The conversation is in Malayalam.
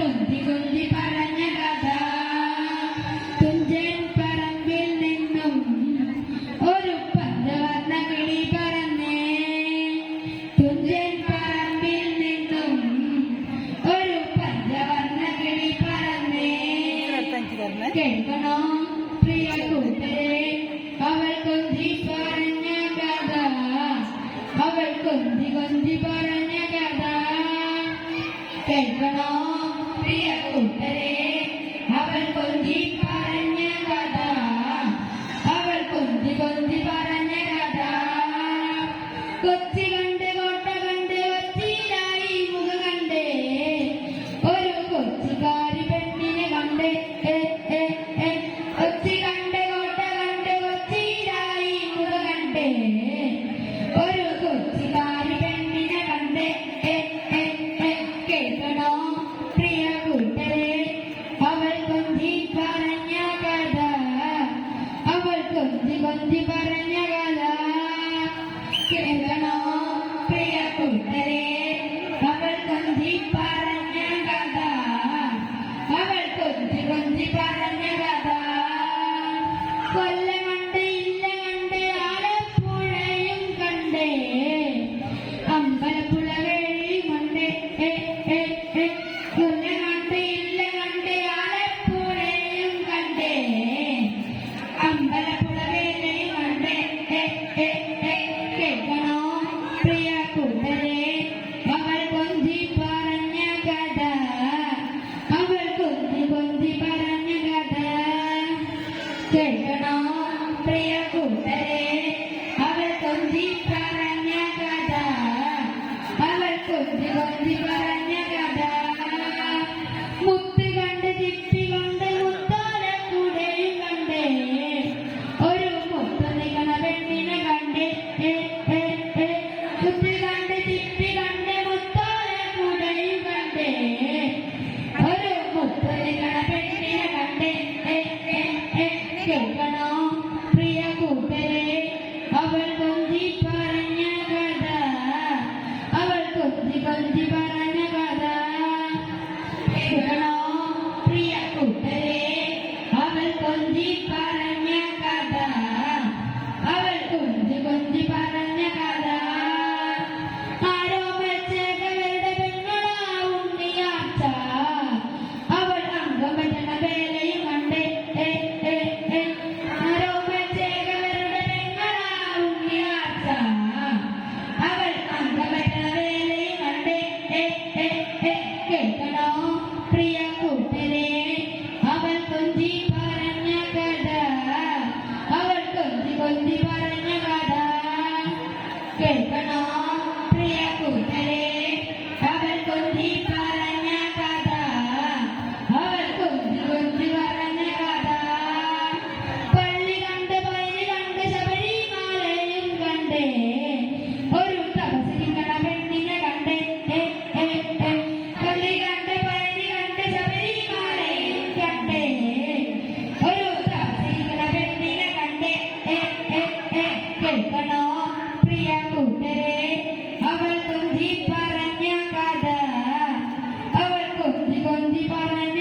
കൊഞ്ചി കൊഞ്ചി പറഞ്ഞ കഥ. തുഞ്ചൻ പറമ്പിൽ നിന്നും ഒരു പഞ്ചവർണ്ണ കിളി പറന്നേ. തുഞ്ചൻ പറമ്പിൽ നിന്നും ഒരു പഞ്ചവർണ്ണ കിളി പറന്നേ. കേൾക്കണോ പ്രിയ കൂട്ടരെ അവൾ കൊഞ്ചി പറഞ്ഞ കഥ. അവൾ കൊഞ്ചി കൊഞ്ചി പറഞ്ഞ കഥ. കേൾക്കണോ പ്രിയ കൂട്ടരെ അവൾ കൊഞ്ചി പറഞ്ഞ കഥ. അവൾ കൊഞ്ചി കൊഞ്ചി പറഞ്ഞ കഥ. കൊച്ചി കണ്ട് കോട്ട കണ്ട് ഒച്ചിയിലായി മുഖ കണ്ടേ. ഒരു കൊച്ചിക്കാരി പെണ്ണിനെ കണ്ടേ. കൊച്ചി കണ്ട് കോട്ട കണ്ട് ഒച്ചിയിലായി മുഖ കണ്ടേ. ഒരു കൊച്ചിക്കാരി പെണ്ണിനെ കണ്ടേ. കേൾക്കണോ പ്രിയ കൂട്ടരെ അവൾ കൊഞ്ചി പറഞ്ഞ കഥ. അവൾ കൊഞ്ചി കൊഞ്ചി പറഞ്ഞ കഥ. കേൾക്കണോ പ്രിയ കൂട്ടരെ അവൾ കൊഞ്ചി പറഞ്ഞ കഥ. അവൾ കൊഞ്ചി കൊഞ്ചി പറഞ്ഞ കഥ. കൊല്ലം കണ്ട് ഇല്ല കണ്ട് ആലപ്പുഴയും കണ്ടേ. അമ്പലപ്പുഴ വേളിയും കണ്ടേ. കൊല്ലം കണ്ട് ഇല്ല കണ്ട് ആലപ്പുഴയും കണ്ടേ. അമ്പലപ്പുഴ വേളിയും കണ്ടേ. കേൾക്കണോ പ്രിയ കൂട്ടരെ അവൾ കൊഞ്ചി പറഞ്ഞ കഥ. അവൾ കൊഞ്ചി കൊഞ്ചി പറഞ്ഞ കഥ. കേൾക്കണോ പ്രിയ കൂട്ടരെ അവൾ കൊഞ്ചി പറഞ്ഞ കഥ. അവൾ കൊഞ്ചി കൊഞ്ചി പറഞ്ഞ കഥ. മുത്ത് കണ്ട് ചിപ്പി കൊണ്ട് മുത്താലക്കൂടെയും കണ്ടേ. ഒരു മുത്ത് നികണ പെണ്ണിനെ കണ്ടേ. മുത്ത് കണ്ട് ചിപ്പി കണ്ട് മുത്താലക്കൂടെയും കണ്ടേ. ഒരു മുത്ത് നികണ പെണ്ണിനെ കണ്ടേ. കേൾക്കണോ പ്രിയ കൂട്ടരെ അവൾ കൊഞ്ചി പറഞ്ഞ കഥ. അവൾ കൊഞ്ചി കൊഞ്ചി പറഞ്ഞ കഥ. കേൾക്കണോ പ്രിയ കൂട്ടരെ അവൾ കൊഞ്ചി പറഞ്ഞ കഥ. അവൾ കൊഞ്ചി കൊഞ്ചി പറഞ്ഞ കഥ. ആരോ മരിച്ചവരുടെ പെങ്ങളാവുണ്ണിയാച്ച. അവൾ അംഗം പറ്റണ വേലയും കണ്ടേ. ആരോ മരിച്ചവരുടെ പെങ്ങളാവുണ്ണിയാച്ച. അവൾ അംഗം പറ്റണ വേലയും കണ്ടേ. കേൾക്കണോ പ്രിയ കൂട്ടരെ അവൾ കൊഞ്ചി പറഞ്ഞ കഥ. അവൾ കൊഞ്ചി കൊഞ്ചി പറഞ്ഞ കഥ. കേൾക്കണോ പ്രിയ കൂട്ടരെ അവൾ കൊഞ്ചി പറഞ്ഞ കഥ. അവൾ കൊഞ്ചി കൊഞ്ചി പറഞ്ഞ കഥ. പള്ളി കണ്ട് പൈരി കണ്ട് ശബരിമലയും കണ്ടേ. ഒരു തപസിരിക്കണ പെണ്ണിനെ കണ്ടേ. പള്ളി കണ്ട് പൈരി കണ്ട് ശബരിമലയും കണ്ടേ. ഒരു തപസിരിക്കണ പെണ്ണിനെ കണ്ടേ. കേൾക്കണോ പ്രിയ കൂട്ടരെ അവൾ കൊഞ്ചി പറഞ്ഞ കഥ. അവൾ കൊഞ്ചി കൊഞ്ചി പറഞ്ഞ